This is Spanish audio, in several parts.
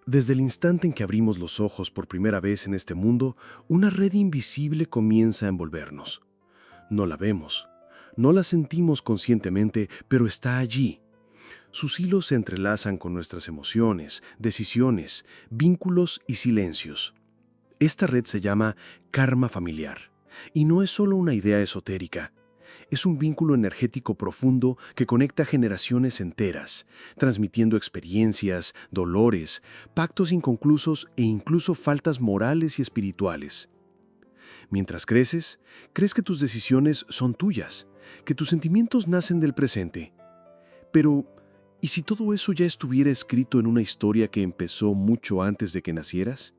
Desde el instante en que abrimos los ojos por primera vez en este mundo, una red invisible comienza a envolvernos. No la vemos, no la sentimos conscientemente, pero está allí. Sus hilos se entrelazan con nuestras emociones, decisiones, vínculos y silencios. Esta red se llama karma familiar, y no es solo una idea esotérica. Es un vínculo energético profundo que conecta generaciones enteras, transmitiendo experiencias, dolores, pactos inconclusos e incluso faltas morales y espirituales. Mientras creces, crees que tus decisiones son tuyas, que tus sentimientos nacen del presente. Pero, ¿y si todo eso ya estuviera escrito en una historia que empezó mucho antes de que nacieras?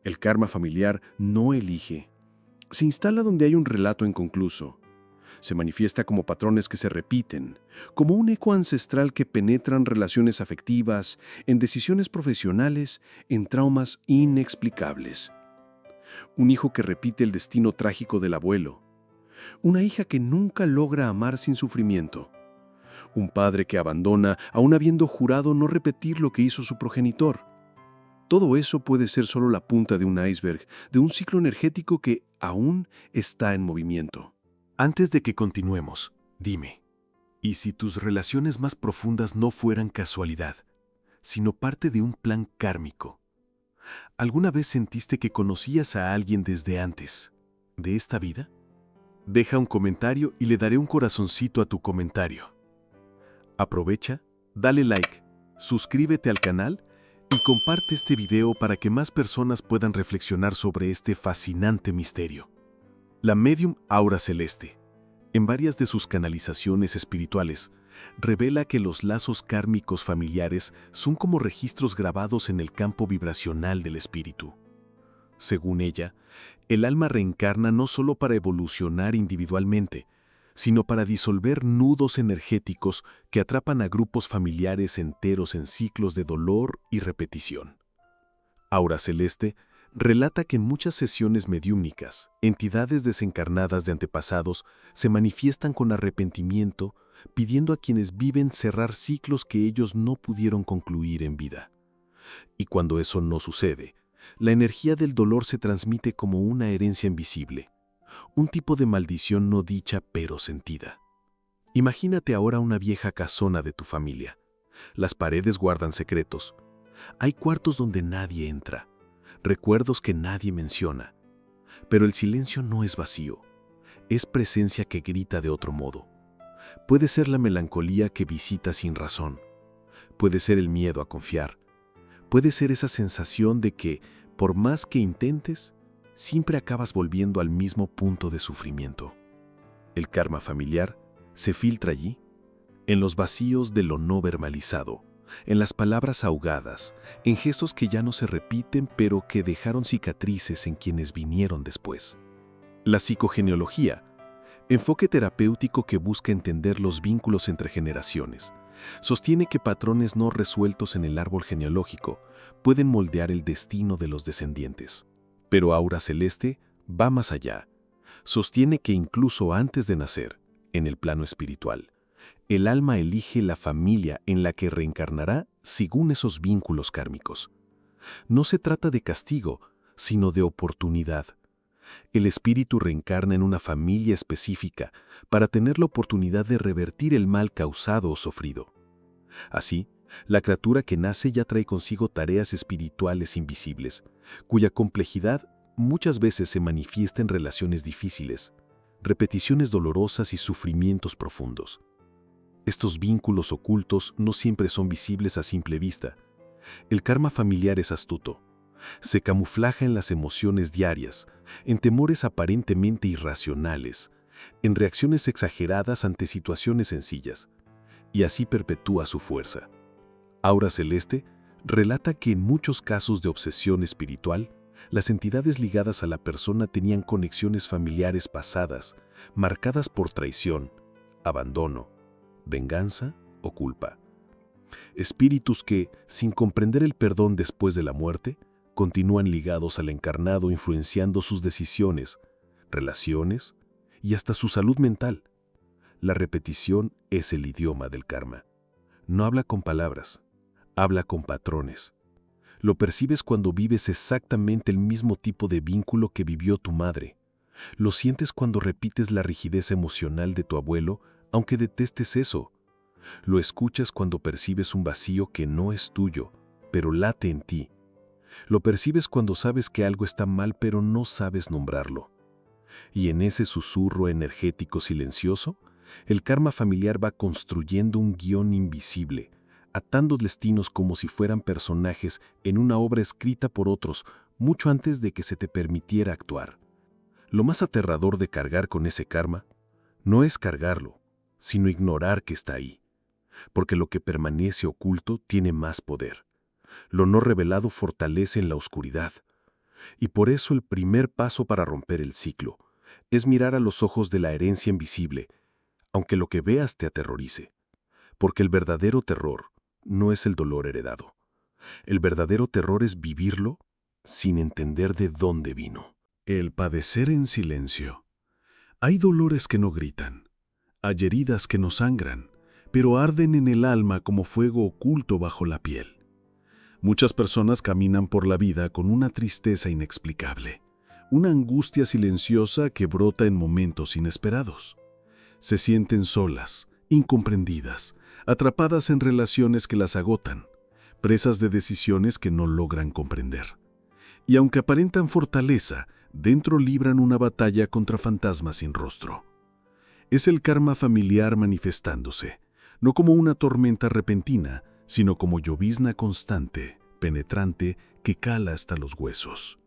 El karma familiar no elige. Se instala donde hay un relato inconcluso. Se manifiesta como patrones que se repiten, como un eco ancestral que penetra en relaciones afectivas, en decisiones profesionales, en traumas inexplicables. Un hijo que repite el destino trágico del abuelo. Una hija que nunca logra amar sin sufrimiento. Un padre que abandona aún habiendo jurado no repetir lo que hizo su progenitor. Todo eso puede ser solo la punta de un iceberg, de un ciclo energético que aún está en movimiento. Antes de que continuemos, dime, ¿y si tus relaciones más profundas no fueran casualidad, sino parte de un plan kármico? ¿Alguna vez sentiste que conocías a alguien desde antes de esta vida? Deja un comentario y le daré un corazoncito a tu comentario. Aprovecha, dale like, suscríbete al canal y comparte este video para que más personas puedan reflexionar sobre este fascinante misterio. La médium Aura Celeste, en varias de sus canalizaciones espirituales, revela que los lazos kármicos familiares son como registros grabados en el campo vibracional del espíritu. Según ella, el alma reencarna no solo para evolucionar individualmente, sino para disolver nudos energéticos que atrapan a grupos familiares enteros en ciclos de dolor y repetición. Aura Celeste relata que en muchas sesiones mediúmnicas, entidades desencarnadas de antepasados se manifiestan con arrepentimiento, pidiendo a quienes viven cerrar ciclos que ellos no pudieron concluir en vida. Y cuando eso no sucede, la energía del dolor se transmite como una herencia invisible, un tipo de maldición no dicha pero sentida. Imagínate ahora una vieja casona de tu familia. Las paredes guardan secretos. Hay cuartos donde nadie entra, recuerdos que nadie menciona. Pero el silencio no es vacío, es presencia que grita de otro modo. Puede ser la melancolía que visita sin razón, puede ser el miedo a confiar, puede ser esa sensación de que, por más que intentes, siempre acabas volviendo al mismo punto de sufrimiento. El karma familiar se filtra allí, en los vacíos de lo no verbalizado, en las palabras ahogadas, en gestos que ya no se repiten pero que dejaron cicatrices en quienes vinieron después. La psicogenealogía, enfoque terapéutico que busca entender los vínculos entre generaciones, sostiene que patrones no resueltos en el árbol genealógico pueden moldear el destino de los descendientes. Pero Aura Celeste va más allá. Sostiene que incluso antes de nacer, en el plano espiritual, el alma elige la familia en la que reencarnará según esos vínculos kármicos. No se trata de castigo, sino de oportunidad. El espíritu reencarna en una familia específica para tener la oportunidad de revertir el mal causado o sufrido. Así, la criatura que nace ya trae consigo tareas espirituales invisibles, cuya complejidad muchas veces se manifiesta en relaciones difíciles, repeticiones dolorosas y sufrimientos profundos. Estos vínculos ocultos no siempre son visibles a simple vista. El karma familiar es astuto. Se camuflaja en las emociones diarias, en temores aparentemente irracionales, en reacciones exageradas ante situaciones sencillas, y así perpetúa su fuerza. Aura Celeste relata que en muchos casos de obsesión espiritual, las entidades ligadas a la persona tenían conexiones familiares pasadas, marcadas por traición, abandono, venganza o culpa. Espíritus que, sin comprender el perdón después de la muerte, continúan ligados al encarnado influenciando sus decisiones, relaciones y hasta su salud mental. La repetición es el idioma del karma. No habla con palabras, habla con patrones. Lo percibes cuando vives exactamente el mismo tipo de vínculo que vivió tu madre. Lo sientes cuando repites la rigidez emocional de tu abuelo, aunque detestes eso. Lo escuchas cuando percibes un vacío que no es tuyo, pero late en ti. Lo percibes cuando sabes que algo está mal, pero no sabes nombrarlo. Y en ese susurro energético silencioso, el karma familiar va construyendo un guión invisible, atando destinos como si fueran personajes en una obra escrita por otros mucho antes de que se te permitiera actuar. Lo más aterrador de cargar con ese karma no es cargarlo, sino ignorar que está ahí, porque lo que permanece oculto tiene más poder. Lo no revelado fortalece en la oscuridad, y por eso el primer paso para romper el ciclo es mirar a los ojos de la herencia invisible, aunque lo que veas te aterrorice, porque el verdadero terror no es el dolor heredado. El verdadero terror es vivirlo sin entender de dónde vino. El padecer en silencio. Hay dolores que no gritan, hay heridas que no sangran, pero arden en el alma como fuego oculto bajo la piel. Muchas personas caminan por la vida con una tristeza inexplicable, una angustia silenciosa que brota en momentos inesperados. Se sienten solas, incomprendidas, atrapadas en relaciones que las agotan, presas de decisiones que no logran comprender. Y aunque aparentan fortaleza, dentro libran una batalla contra fantasmas sin rostro. Es el karma familiar manifestándose, no como una tormenta repentina, sino como llovizna constante, penetrante, que cala hasta los huesos.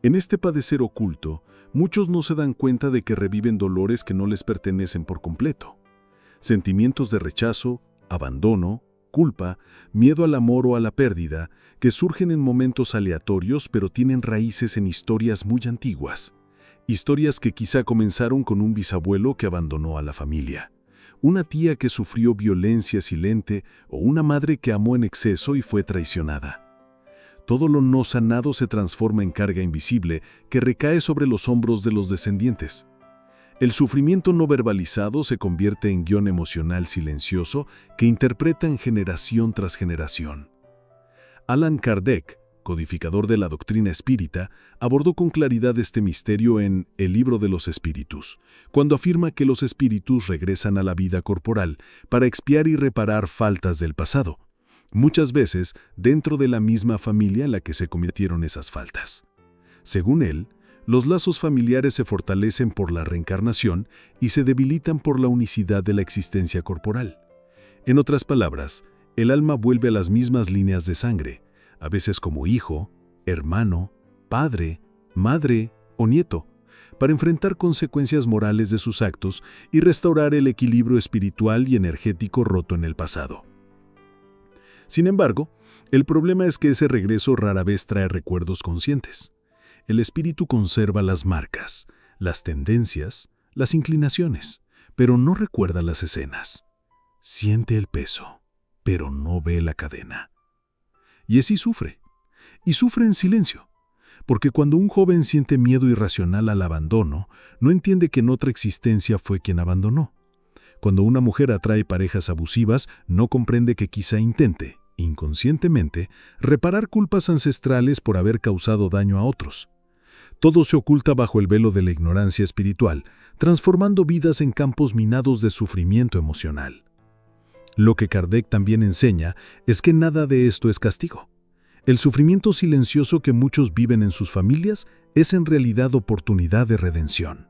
En este padecer oculto, muchos no se dan cuenta de que reviven dolores que no les pertenecen por completo. Sentimientos de rechazo, abandono, culpa, miedo al amor o a la pérdida, que surgen en momentos aleatorios pero tienen raíces en historias muy antiguas. Historias que quizá comenzaron con un bisabuelo que abandonó a la familia, una tía que sufrió violencia silente o una madre que amó en exceso y fue traicionada. Todo lo no sanado se transforma en carga invisible que recae sobre los hombros de los descendientes. El sufrimiento no verbalizado se convierte en guión emocional silencioso que interpretan generación tras generación. Allan Kardec, codificador de la doctrina espírita, abordó con claridad este misterio en El libro de los espíritus, cuando afirma que los espíritus regresan a la vida corporal para expiar y reparar faltas del pasado, muchas veces dentro de la misma familia en la que se cometieron esas faltas. Según él, los lazos familiares se fortalecen por la reencarnación y se debilitan por la unicidad de la existencia corporal. En otras palabras, el alma vuelve a las mismas líneas de sangre, a veces como hijo, hermano, padre, madre o nieto, para enfrentar consecuencias morales de sus actos y restaurar el equilibrio espiritual y energético roto en el pasado. Sin embargo, el problema es que ese regreso rara vez trae recuerdos conscientes. El espíritu conserva las marcas, las tendencias, las inclinaciones, pero no recuerda las escenas. Siente el peso, pero no ve la cadena. Y así sufre. Y sufre en silencio, porque cuando un joven siente miedo irracional al abandono, no entiende que en otra existencia fue quien abandonó. Cuando una mujer atrae parejas abusivas, no comprende que quizá intente, inconscientemente, reparar culpas ancestrales por haber causado daño a otros. Todo se oculta bajo el velo de la ignorancia espiritual, transformando vidas en campos minados de sufrimiento emocional. Lo que Kardec también enseña es que nada de esto es castigo. El sufrimiento silencioso que muchos viven en sus familias es en realidad oportunidad de redención.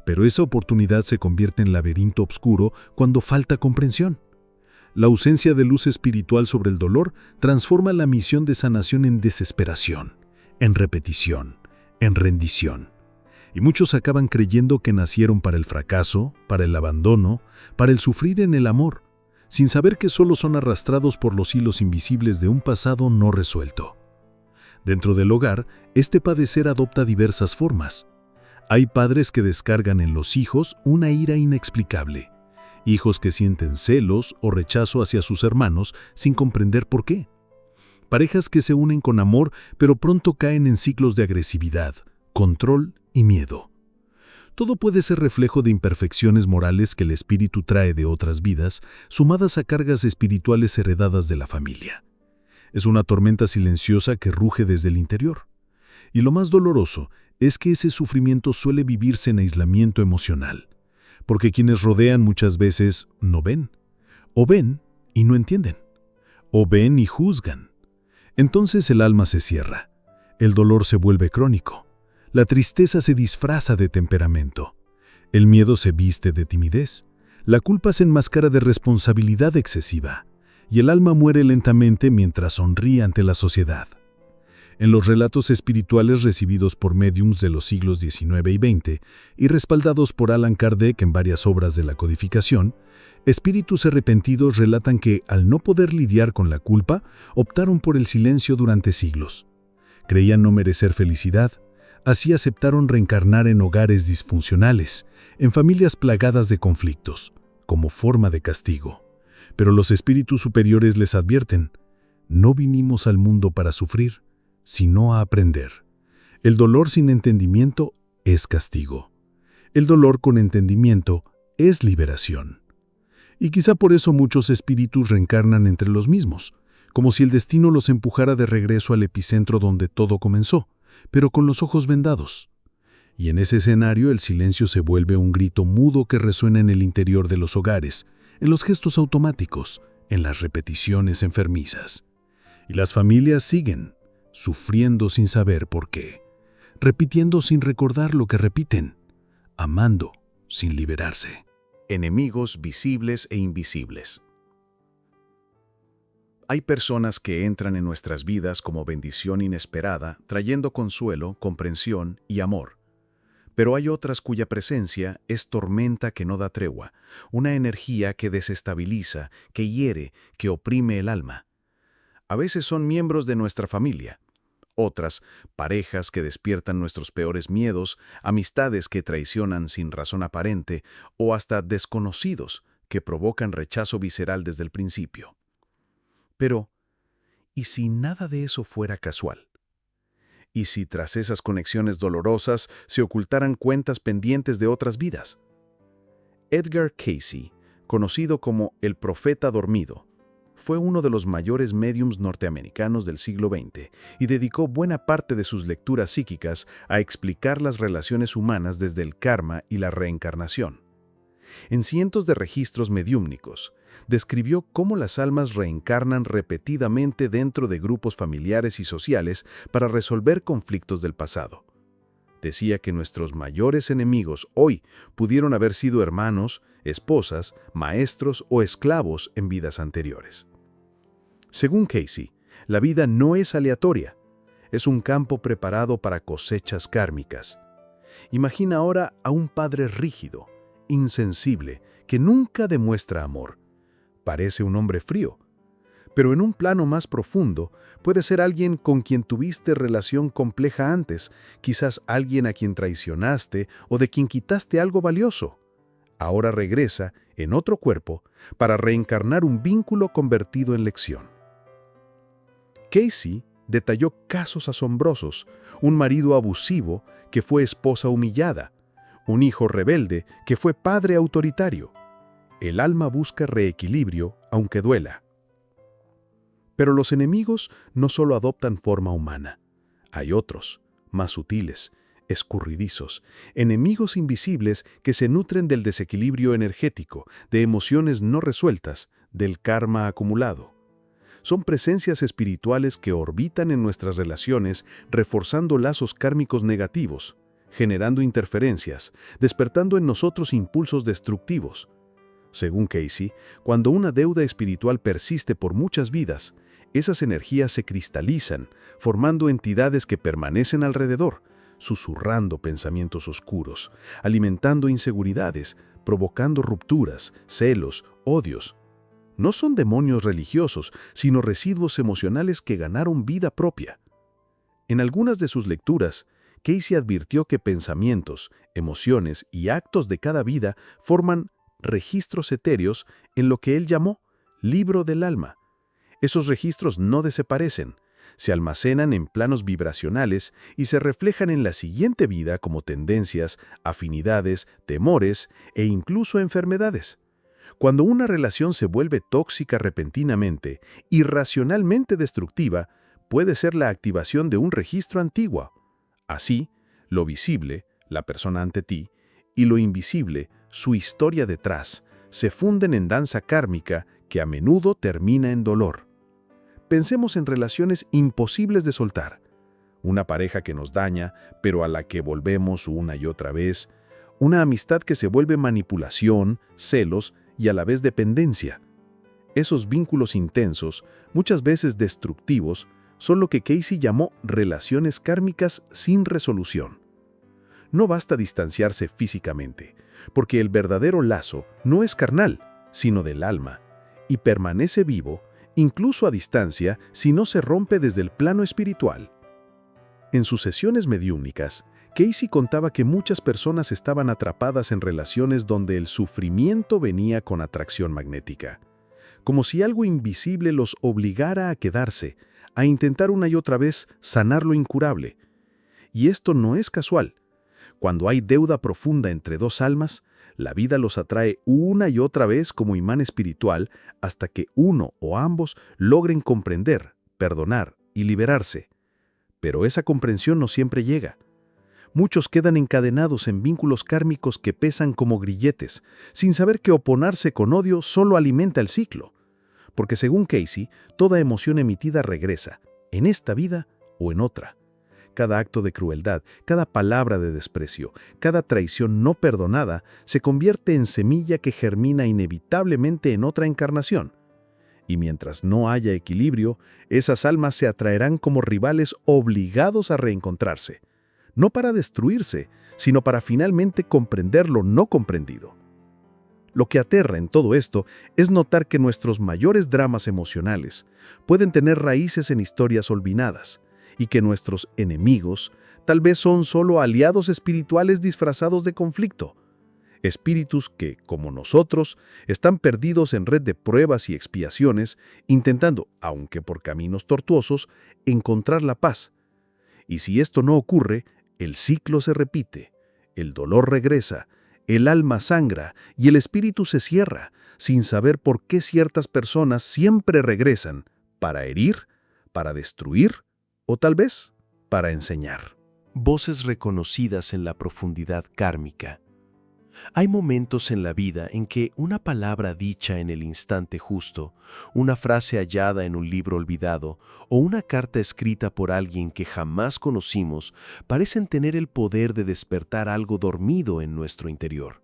Pero esa oportunidad se convierte en laberinto oscuro cuando falta comprensión. La ausencia de luz espiritual sobre el dolor transforma la misión de sanación en desesperación, en repetición, en rendición. Y muchos acaban creyendo que nacieron para el fracaso, para el abandono, para el sufrir en el amor, sin saber que solo son arrastrados por los hilos invisibles de un pasado no resuelto. Dentro del hogar, este padecer adopta diversas formas. Hay padres que descargan en los hijos una ira inexplicable, hijos que sienten celos o rechazo hacia sus hermanos sin comprender por qué. Parejas que se unen con amor, pero pronto caen en ciclos de agresividad, control y miedo. Todo puede ser reflejo de imperfecciones morales que el espíritu trae de otras vidas, sumadas a cargas espirituales heredadas de la familia. Es una tormenta silenciosa que ruge desde el interior. Y lo más doloroso es que ese sufrimiento suele vivirse en aislamiento emocional, porque quienes rodean muchas veces no ven, o ven y no entienden, o ven y juzgan. Entonces el alma se cierra, el dolor se vuelve crónico, la tristeza se disfraza de temperamento, el miedo se viste de timidez, la culpa se enmascara de responsabilidad excesiva, y el alma muere lentamente mientras sonríe ante la sociedad. En los relatos espirituales recibidos por médiums de los siglos XIX y XX y respaldados por Allan Kardec en varias obras de la codificación, espíritus arrepentidos relatan que, al no poder lidiar con la culpa, optaron por el silencio durante siglos. Creían no merecer felicidad, así aceptaron reencarnar en hogares disfuncionales, en familias plagadas de conflictos, como forma de castigo. Pero los espíritus superiores les advierten: no vinimos al mundo para sufrir, sino a aprender. El dolor sin entendimiento es castigo. El dolor con entendimiento es liberación. Y quizá por eso muchos espíritus reencarnan entre los mismos, como si el destino los empujara de regreso al epicentro donde todo comenzó, pero con los ojos vendados. Y en ese escenario el silencio se vuelve un grito mudo que resuena en el interior de los hogares, en los gestos automáticos, en las repeticiones enfermizas. Y las familias siguen, sufriendo sin saber por qué, repitiendo sin recordar lo que repiten, amando sin liberarse. Enemigos visibles e invisibles. Hay personas que entran en nuestras vidas como bendición inesperada, trayendo consuelo, comprensión y amor. Pero hay otras cuya presencia es tormenta que no da tregua, una energía que desestabiliza, que hiere, que oprime el alma. A veces son miembros de nuestra familia. Otras, parejas que despiertan nuestros peores miedos, amistades que traicionan sin razón aparente, o hasta desconocidos que provocan rechazo visceral desde el principio. Pero, ¿y si nada de eso fuera casual? ¿Y si tras esas conexiones dolorosas se ocultaran cuentas pendientes de otras vidas? Edgar Cayce, conocido como el profeta dormido, fue uno de los mayores médiums norteamericanos del siglo XX y dedicó buena parte de sus lecturas psíquicas a explicar las relaciones humanas desde el karma y la reencarnación. En cientos de registros mediúmnicos, describió cómo las almas reencarnan repetidamente dentro de grupos familiares y sociales para resolver conflictos del pasado. Decía que nuestros mayores enemigos hoy pudieron haber sido hermanos, esposas, maestros o esclavos en vidas anteriores. Según Cayce, la vida no es aleatoria, es un campo preparado para cosechas kármicas. Imagina ahora a un padre rígido, insensible, que nunca demuestra amor. Parece un hombre frío, pero en un plano más profundo puede ser alguien con quien tuviste relación compleja antes, quizás alguien a quien traicionaste o de quien quitaste algo valioso. Ahora regresa, en otro cuerpo, para reencarnar un vínculo convertido en lección. Cayce detalló casos asombrosos: un marido abusivo que fue esposa humillada, un hijo rebelde que fue padre autoritario. El alma busca reequilibrio, aunque duela. Pero los enemigos no solo adoptan forma humana. Hay otros, más sutiles, escurridizos, enemigos invisibles que se nutren del desequilibrio energético, de emociones no resueltas, del karma acumulado. Son presencias espirituales que orbitan en nuestras relaciones, reforzando lazos kármicos negativos, generando interferencias, despertando en nosotros impulsos destructivos. Según Cayce, cuando una deuda espiritual persiste por muchas vidas, esas energías se cristalizan, formando entidades que permanecen alrededor, susurrando pensamientos oscuros, alimentando inseguridades, provocando rupturas, celos, odios. No son demonios religiosos, sino residuos emocionales que ganaron vida propia. En algunas de sus lecturas, Cayce advirtió que pensamientos, emociones y actos de cada vida forman registros etéreos en lo que él llamó libro del alma. Esos registros no desaparecen, se almacenan en planos vibracionales y se reflejan en la siguiente vida como tendencias, afinidades, temores e incluso enfermedades. Cuando una relación se vuelve tóxica repentinamente, irracionalmente destructiva, puede ser la activación de un registro antiguo. Así, lo visible, la persona ante ti, y lo invisible, su historia detrás, se funden en danza kármica que a menudo termina en dolor. Pensemos en relaciones imposibles de soltar. Una pareja que nos daña, pero a la que volvemos una y otra vez. Una amistad que se vuelve manipulación, celos y a la vez dependencia. Esos vínculos intensos, muchas veces destructivos, son lo que Casey llamó relaciones kármicas sin resolución. No basta distanciarse físicamente, porque el verdadero lazo no es carnal, sino del alma, y permanece vivo, incluso a distancia, si no se rompe desde el plano espiritual. En sus sesiones mediúmnicas, Casey contaba que muchas personas estaban atrapadas en relaciones donde el sufrimiento venía con atracción magnética, como si algo invisible los obligara a quedarse, a intentar una y otra vez sanar lo incurable. Y esto no es casual. Cuando hay deuda profunda entre dos almas, la vida los atrae una y otra vez como imán espiritual hasta que uno o ambos logren comprender, perdonar y liberarse. Pero esa comprensión no siempre llega. Muchos quedan encadenados en vínculos kármicos que pesan como grilletes, sin saber que oponerse con odio solo alimenta el ciclo. Porque según Casey, toda emoción emitida regresa, en esta vida o en otra. Cada acto de crueldad, cada palabra de desprecio, cada traición no perdonada se convierte en semilla que germina inevitablemente en otra encarnación. Y mientras no haya equilibrio, esas almas se atraerán como rivales obligados a reencontrarse. No para destruirse, sino para finalmente comprender lo no comprendido. Lo que aterra en todo esto es notar que nuestros mayores dramas emocionales pueden tener raíces en historias olvidadas, y que nuestros enemigos tal vez son solo aliados espirituales disfrazados de conflicto. Espíritus que, como nosotros, están perdidos en red de pruebas y expiaciones, intentando, aunque por caminos tortuosos, encontrar la paz. Y si esto no ocurre, el ciclo se repite, el dolor regresa, el alma sangra y el espíritu se cierra, sin saber por qué ciertas personas siempre regresan, para herir, para destruir o tal vez para enseñar. Voces reconocidas en la profundidad kármica. Hay momentos en la vida en que una palabra dicha en el instante justo, una frase hallada en un libro olvidado o una carta escrita por alguien que jamás conocimos parecen tener el poder de despertar algo dormido en nuestro interior.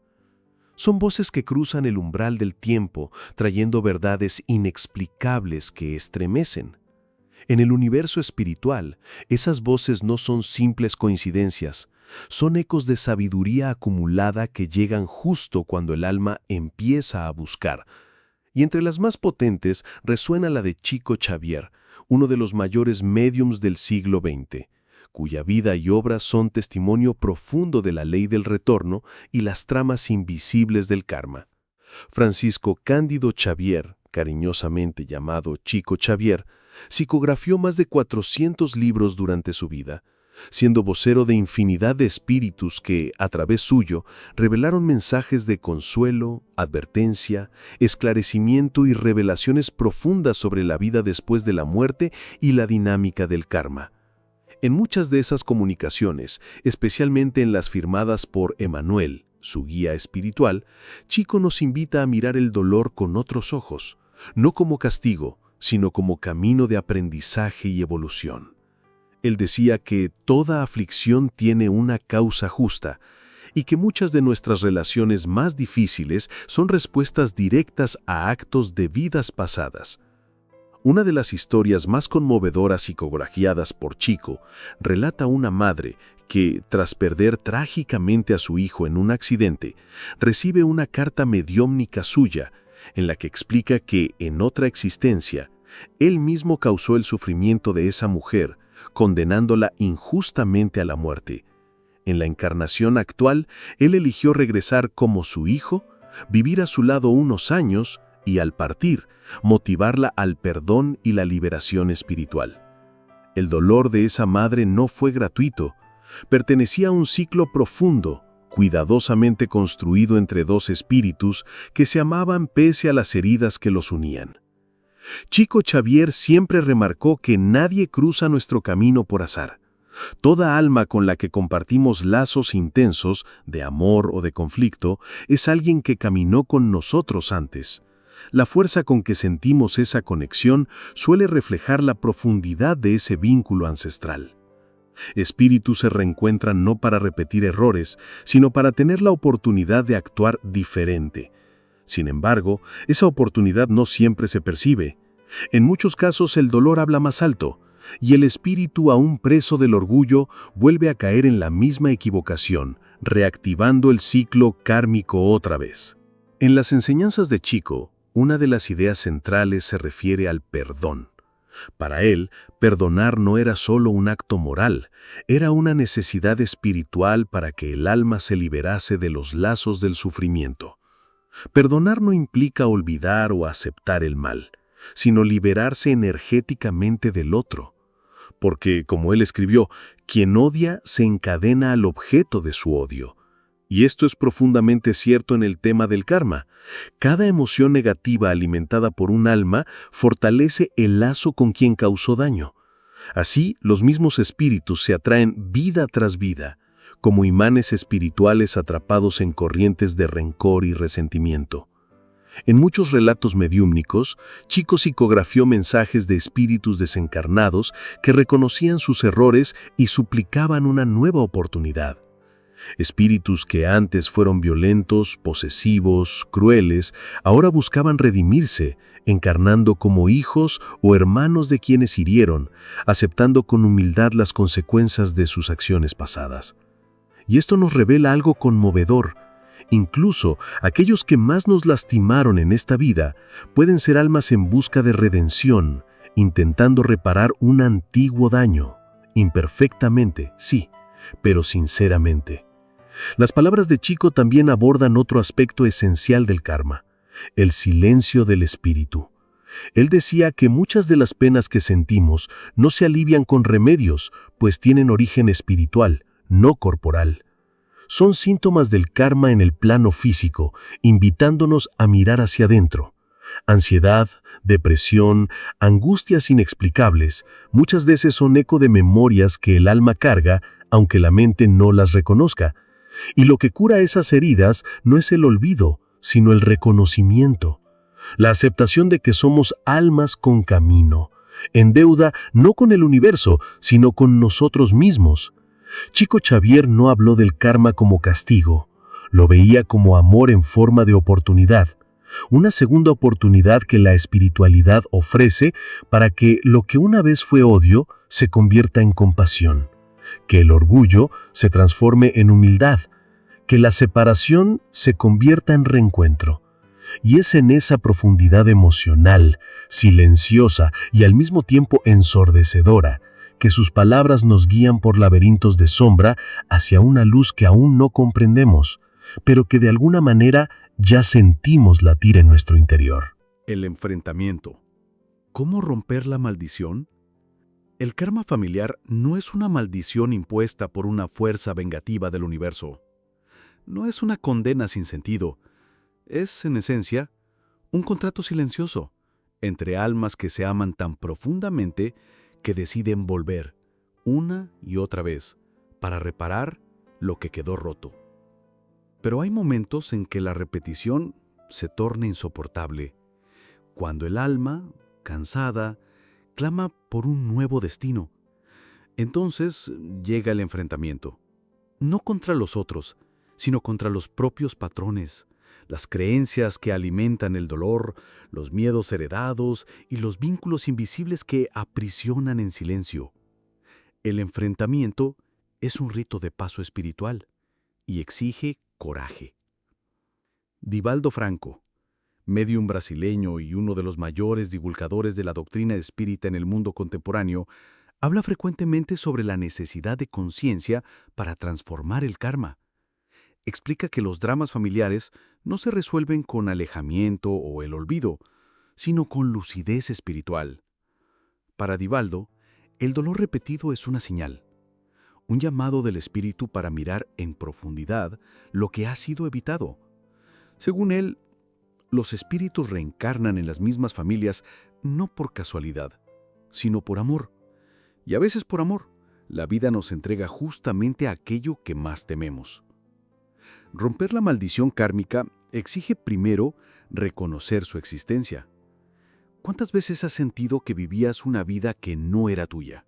Son voces que cruzan el umbral del tiempo, trayendo verdades inexplicables que estremecen. En el universo espiritual, esas voces no son simples coincidencias, son ecos de sabiduría acumulada que llegan justo cuando el alma empieza a buscar. Y entre las más potentes resuena la de Chico Xavier, uno de los mayores médiums del siglo XX, cuya vida y obra son testimonio profundo de la ley del retorno y las tramas invisibles del karma. Francisco Cándido Xavier, cariñosamente llamado Chico Xavier, psicografió más de 400 libros durante su vida, siendo vocero de infinidad de espíritus que, a través suyo, revelaron mensajes de consuelo, advertencia, esclarecimiento y revelaciones profundas sobre la vida después de la muerte y la dinámica del karma. En muchas de esas comunicaciones, especialmente en las firmadas por Emanuel, su guía espiritual, Chico nos invita a mirar el dolor con otros ojos, no como castigo, sino como camino de aprendizaje y evolución. Él decía que toda aflicción tiene una causa justa y que muchas de nuestras relaciones más difíciles son respuestas directas a actos de vidas pasadas. Una de las historias más conmovedoras psicografiadas por Chico relata a una madre que, tras perder trágicamente a su hijo en un accidente, recibe una carta mediúmnica suya en la que explica que, en otra existencia, él mismo causó el sufrimiento de esa mujer, condenándola injustamente a la muerte. En la encarnación actual, él eligió regresar como su hijo, vivir a su lado unos años y, al partir, motivarla al perdón y la liberación espiritual. El dolor de esa madre no fue gratuito, pertenecía a un ciclo profundo, cuidadosamente construido entre dos espíritus que se amaban pese a las heridas que los unían. Chico Xavier siempre remarcó que nadie cruza nuestro camino por azar. Toda alma con la que compartimos lazos intensos, de amor o de conflicto, es alguien que caminó con nosotros antes. La fuerza con que sentimos esa conexión suele reflejar la profundidad de ese vínculo ancestral. Espíritus se reencuentran no para repetir errores, sino para tener la oportunidad de actuar diferente. Sin embargo, esa oportunidad no siempre se percibe. En muchos casos el dolor habla más alto, y el espíritu aún preso del orgullo vuelve a caer en la misma equivocación, reactivando el ciclo kármico otra vez. En las enseñanzas de Chico, una de las ideas centrales se refiere al perdón. Para él, perdonar no era solo un acto moral, era una necesidad espiritual para que el alma se liberase de los lazos del sufrimiento. Perdonar no implica olvidar o aceptar el mal, sino liberarse energéticamente del otro. Porque, como él escribió, quien odia se encadena al objeto de su odio. Y esto es profundamente cierto en el tema del karma. Cada emoción negativa alimentada por un alma fortalece el lazo con quien causó daño. Así, los mismos espíritus se atraen vida tras vida, como imanes espirituales atrapados en corrientes de rencor y resentimiento. En muchos relatos mediúmnicos, Chico psicografió mensajes de espíritus desencarnados que reconocían sus errores y suplicaban una nueva oportunidad. Espíritus que antes fueron violentos, posesivos, crueles, ahora buscaban redimirse, encarnando como hijos o hermanos de quienes hirieron, aceptando con humildad las consecuencias de sus acciones pasadas. Y esto nos revela algo conmovedor. Incluso aquellos que más nos lastimaron en esta vida pueden ser almas en busca de redención, intentando reparar un antiguo daño, imperfectamente, sí, pero sinceramente. Las palabras de Chico también abordan otro aspecto esencial del karma, el silencio del espíritu. Él decía que muchas de las penas que sentimos no se alivian con remedios, pues tienen origen espiritual, no corporal. Son síntomas del karma en el plano físico, invitándonos a mirar hacia adentro. Ansiedad, depresión, angustias inexplicables, muchas veces son eco de memorias que el alma carga, aunque la mente no las reconozca. Y lo que cura esas heridas no es el olvido, sino el reconocimiento. La aceptación de que somos almas con camino, en deuda no con el universo, sino con nosotros mismos. Chico Xavier no habló del karma como castigo, lo veía como amor en forma de oportunidad, una segunda oportunidad que la espiritualidad ofrece para que lo que una vez fue odio se convierta en compasión, que el orgullo se transforme en humildad, que la separación se convierta en reencuentro. Y es en esa profundidad emocional, silenciosa y al mismo tiempo ensordecedora, que sus palabras nos guían por laberintos de sombra hacia una luz que aún no comprendemos, pero que de alguna manera ya sentimos latir en nuestro interior. El enfrentamiento. ¿Cómo romper la maldición? El karma familiar no es una maldición impuesta por una fuerza vengativa del universo. No es una condena sin sentido. Es, en esencia, un contrato silencioso entre almas que se aman tan profundamente que deciden volver una y otra vez para reparar lo que quedó roto. Pero hay momentos en que la repetición se torna insoportable, cuando el alma, cansada, clama por un nuevo destino. Entonces llega el enfrentamiento, no contra los otros, sino contra los propios patrones, las creencias que alimentan el dolor, los miedos heredados y los vínculos invisibles que aprisionan en silencio. El enfrentamiento es un rito de paso espiritual y exige coraje. Divaldo Franco, médium brasileño y uno de los mayores divulgadores de la doctrina espírita en el mundo contemporáneo, habla frecuentemente sobre la necesidad de conciencia para transformar el karma. Explica que los dramas familiares no se resuelven con alejamiento o el olvido, sino con lucidez espiritual. Para Divaldo, el dolor repetido es una señal un llamado del espíritu para mirar en profundidad lo que ha sido evitado. Según él, los espíritus reencarnan en las mismas familias no por casualidad, sino por amor. Y a veces por amor, la vida nos entrega justamente aquello que más tememos. Romper la maldición kármica exige primero reconocer su existencia. ¿Cuántas veces has sentido que vivías una vida que no era tuya?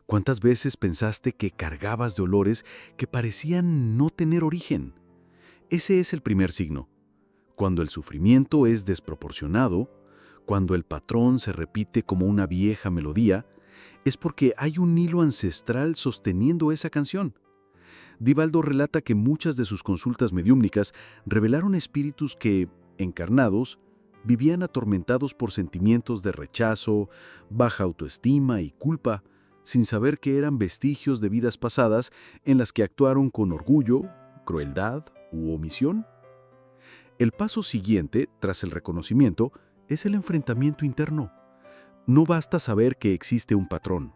¿Cuántas veces pensaste que cargabas de olores que parecían no tener origen? Ese es el primer signo. Cuando el sufrimiento es desproporcionado, cuando el patrón se repite como una vieja melodía, es porque hay un hilo ancestral sosteniendo esa canción. Divaldo relata que muchas de sus consultas mediúmnicas revelaron espíritus que, encarnados, vivían atormentados por sentimientos de rechazo, baja autoestima y culpa, sin saber que eran vestigios de vidas pasadas en las que actuaron con orgullo, crueldad u omisión. El paso siguiente, tras el reconocimiento, es el enfrentamiento interno. No basta saber que existe un patrón.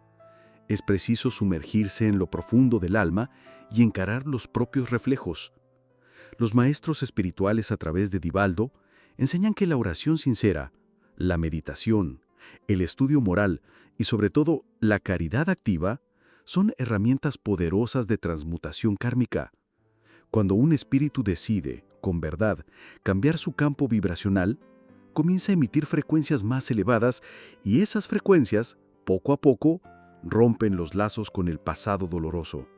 Es preciso sumergirse en lo profundo del alma y encarar los propios reflejos. Los maestros espirituales a través de Divaldo enseñan que la oración sincera, la meditación, el estudio moral y sobre todo la caridad activa son herramientas poderosas de transmutación kármica. Cuando un espíritu decide, con verdad, cambiar su campo vibracional, comienza a emitir frecuencias más elevadas y esas frecuencias, poco a poco, rompen los lazos con el pasado doloroso.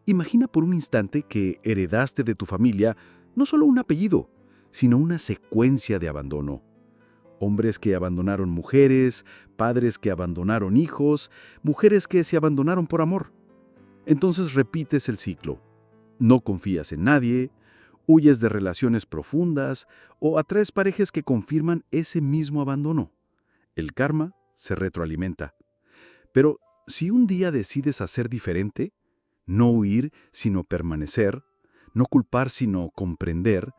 Imagina por un instante que heredaste de tu familia no solo un apellido, sino una secuencia de abandono. Hombres que abandonaron mujeres, padres que abandonaron hijos, mujeres que se abandonaron por amor. Entonces repites el ciclo. No confías en nadie, huyes de relaciones profundas o atraes parejas que confirman ese mismo abandono. El karma se retroalimenta. Pero si un día decides hacer diferente, no huir sino permanecer, no culpar sino comprender,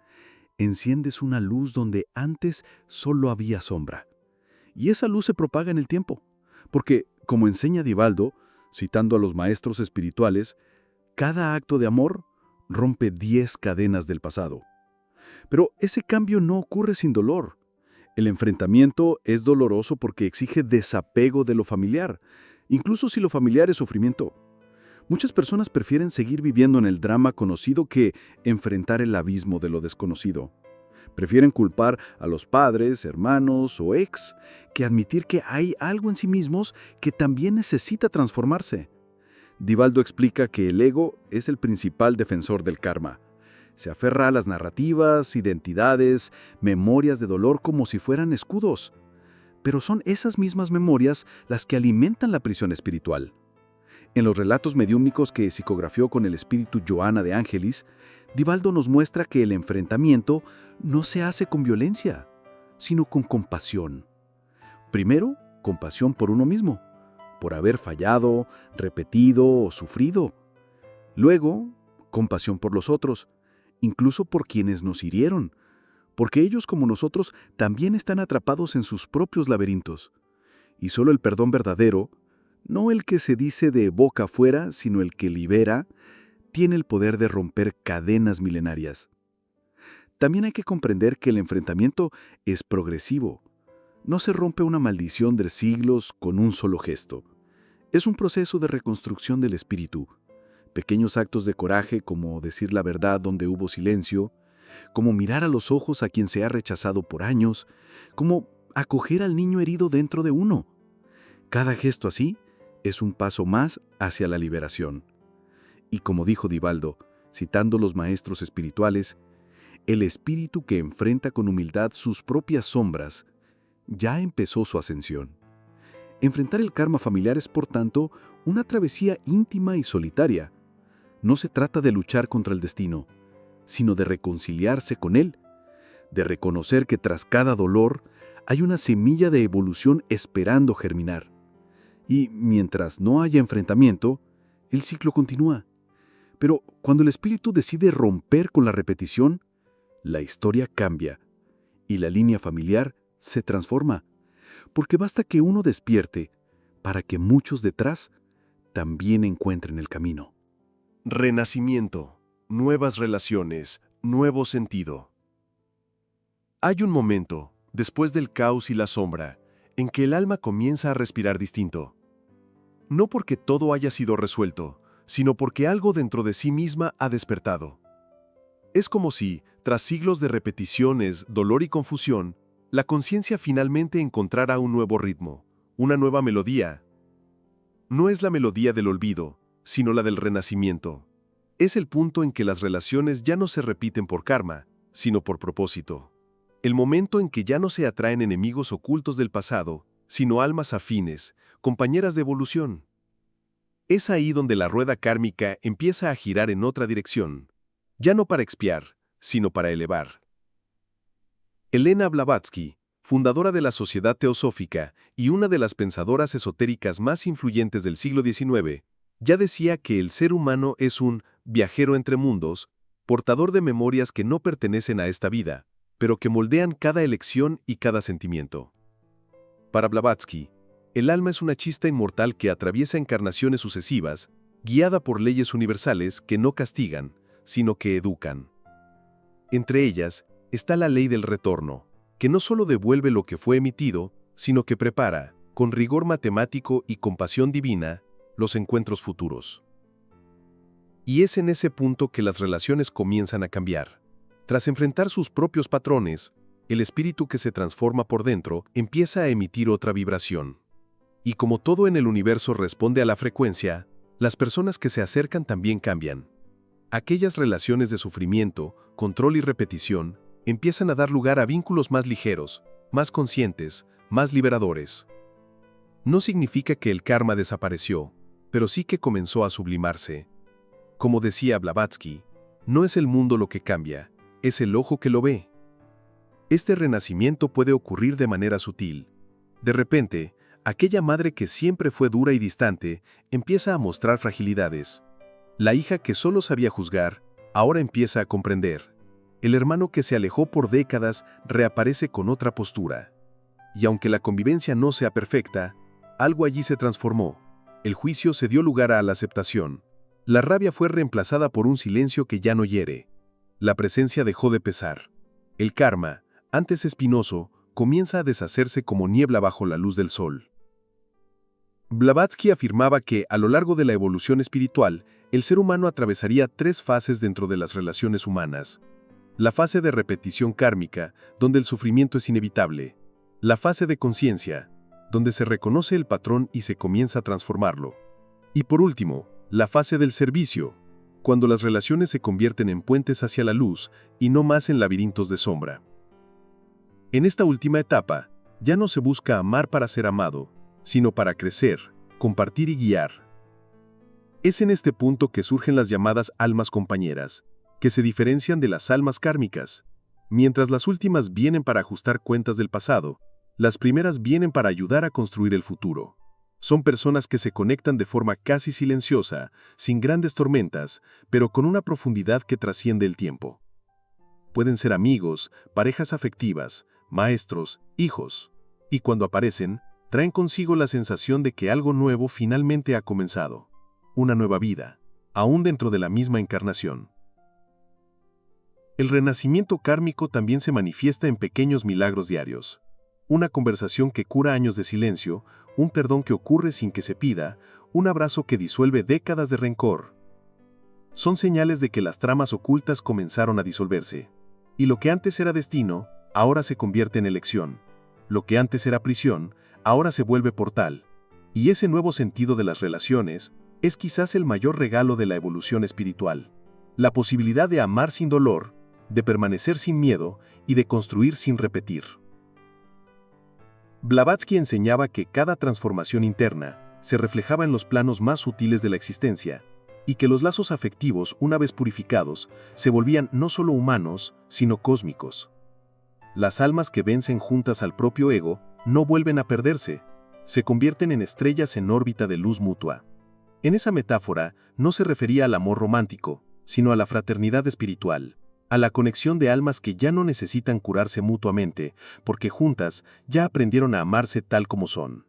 enciendes una luz donde antes solo había sombra. Y esa luz se propaga en el tiempo, porque, como enseña Divaldo, citando a los maestros espirituales, cada acto de amor rompe 10 cadenas del pasado. Pero ese cambio no ocurre sin dolor. El enfrentamiento es doloroso porque exige desapego de lo familiar, incluso si lo familiar es sufrimiento. Muchas personas prefieren seguir viviendo en el drama conocido que enfrentar el abismo de lo desconocido. Prefieren culpar a los padres, hermanos o ex que admitir que hay algo en sí mismos que también necesita transformarse. Divaldo explica que el ego es el principal defensor del karma. Se aferra a las narrativas, identidades, memorias de dolor como si fueran escudos. Pero son esas mismas memorias las que alimentan la prisión espiritual. En los relatos mediúmnicos que psicografió con el espíritu Joana de Ángelis, Divaldo nos muestra que el enfrentamiento no se hace con violencia, sino con compasión. Primero, compasión por uno mismo, por haber fallado, repetido o sufrido. Luego, compasión por los otros, incluso por quienes nos hirieron, porque ellos como nosotros también están atrapados en sus propios laberintos. Y solo el perdón verdadero, no el que se dice de boca afuera, sino el que libera, tiene el poder de romper cadenas milenarias. También hay que comprender que el enfrentamiento es progresivo. No se rompe una maldición de siglos con un solo gesto. Es un proceso de reconstrucción del espíritu. Pequeños actos de coraje como decir la verdad donde hubo silencio, como mirar a los ojos a quien se ha rechazado por años, como acoger al niño herido dentro de uno. Cada gesto así es un paso más hacia la liberación. Y como dijo Divaldo, citando los maestros espirituales, el espíritu que enfrenta con humildad sus propias sombras ya empezó su ascensión. Enfrentar el karma familiar es, por tanto, una travesía íntima y solitaria. No se trata de luchar contra el destino, sino de reconciliarse con él, de reconocer que tras cada dolor hay una semilla de evolución esperando germinar. Y mientras no haya enfrentamiento, el ciclo continúa. Pero cuando el espíritu decide romper con la repetición, la historia cambia y la línea familiar se transforma, porque basta que uno despierte para que muchos detrás también encuentren el camino. Renacimiento, nuevas relaciones, nuevo sentido. Hay un momento, después del caos y la sombra, en que el alma comienza a respirar distinto. No porque todo haya sido resuelto, sino porque algo dentro de sí misma ha despertado. Es como si, tras siglos de repeticiones, dolor y confusión, la conciencia finalmente encontrara un nuevo ritmo, una nueva melodía. No es la melodía del olvido, sino la del renacimiento. Es el punto en que las relaciones ya no se repiten por karma, sino por propósito. El momento en que ya no se atraen enemigos ocultos del pasado, sino almas afines, compañeras de evolución. Es ahí donde la rueda kármica empieza a girar en otra dirección, ya no para expiar, sino para elevar. Elena Blavatsky, fundadora de la Sociedad Teosófica y una de las pensadoras esotéricas más influyentes del siglo XIX, ya decía que el ser humano es un viajero entre mundos, portador de memorias que no pertenecen a esta vida, pero que moldean cada elección y cada sentimiento. Para Blavatsky, el alma es una chista inmortal que atraviesa encarnaciones sucesivas, guiada por leyes universales que no castigan, sino que educan. Entre ellas está la ley del retorno, que no solo devuelve lo que fue emitido, sino que prepara, con rigor matemático y compasión divina, los encuentros futuros. Y es en ese punto que las relaciones comienzan a cambiar. Tras enfrentar sus propios patrones, el espíritu que se transforma por dentro empieza a emitir otra vibración. Y como todo en el universo responde a la frecuencia, las personas que se acercan también cambian. Aquellas relaciones de sufrimiento, control y repetición empiezan a dar lugar a vínculos más ligeros, más conscientes, más liberadores. No significa que el karma desapareció, pero sí que comenzó a sublimarse. Como decía Blavatsky, no es el mundo lo que cambia, es el ojo que lo ve. Este renacimiento puede ocurrir de manera sutil. De repente, aquella madre que siempre fue dura y distante empieza a mostrar fragilidades. La hija que solo sabía juzgar, ahora empieza a comprender. El hermano que se alejó por décadas reaparece con otra postura. Y aunque la convivencia no sea perfecta, algo allí se transformó. El juicio se dio lugar a la aceptación. La rabia fue reemplazada por un silencio que ya no hiere. La presencia dejó de pesar. El karma, antes espinoso, comienza a deshacerse como niebla bajo la luz del sol. Blavatsky afirmaba que, a lo largo de la evolución espiritual, el ser humano atravesaría 3 fases dentro de las relaciones humanas. La fase de repetición kármica, donde el sufrimiento es inevitable. La fase de conciencia, donde se reconoce el patrón y se comienza a transformarlo. Y por último, la fase del servicio, cuando las relaciones se convierten en puentes hacia la luz y no más en laberintos de sombra. En esta última etapa, ya no se busca amar para ser amado, sino para crecer, compartir y guiar. Es en este punto que surgen las llamadas almas compañeras, que se diferencian de las almas kármicas. Mientras las últimas vienen para ajustar cuentas del pasado, las primeras vienen para ayudar a construir el futuro. Son personas que se conectan de forma casi silenciosa, sin grandes tormentas, pero con una profundidad que trasciende el tiempo. Pueden ser amigos, parejas afectivas, maestros, hijos, y cuando aparecen, traen consigo la sensación de que algo nuevo finalmente ha comenzado. Una nueva vida, aún dentro de la misma encarnación. El renacimiento kármico también se manifiesta en pequeños milagros diarios. Una conversación que cura años de silencio, un perdón que ocurre sin que se pida, un abrazo que disuelve décadas de rencor. Son señales de que las tramas ocultas comenzaron a disolverse. Y lo que antes era destino, ahora se convierte en elección. Lo que antes era prisión, ahora se vuelve portal. Y ese nuevo sentido de las relaciones es quizás el mayor regalo de la evolución espiritual. La posibilidad de amar sin dolor, de permanecer sin miedo y de construir sin repetir. Blavatsky enseñaba que cada transformación interna se reflejaba en los planos más sutiles de la existencia, y que los lazos afectivos, una vez purificados, se volvían no solo humanos, sino cósmicos. Las almas que vencen juntas al propio ego no vuelven a perderse, se convierten en estrellas en órbita de luz mutua. En esa metáfora no se refería al amor romántico, sino a la fraternidad espiritual, a la conexión de almas que ya no necesitan curarse mutuamente, porque juntas ya aprendieron a amarse tal como son.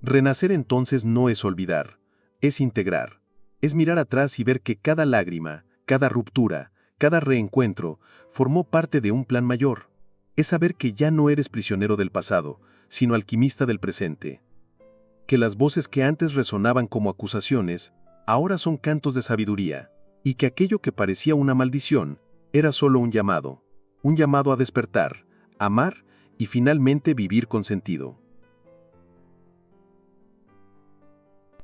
Renacer entonces no es olvidar, es integrar, es mirar atrás y ver que cada lágrima, cada ruptura, cada reencuentro formó parte de un plan mayor. Es saber que ya no eres prisionero del pasado, sino alquimista del presente. Que las voces que antes resonaban como acusaciones, ahora son cantos de sabiduría, y que aquello que parecía una maldición, era solo un llamado a despertar, amar y finalmente vivir con sentido.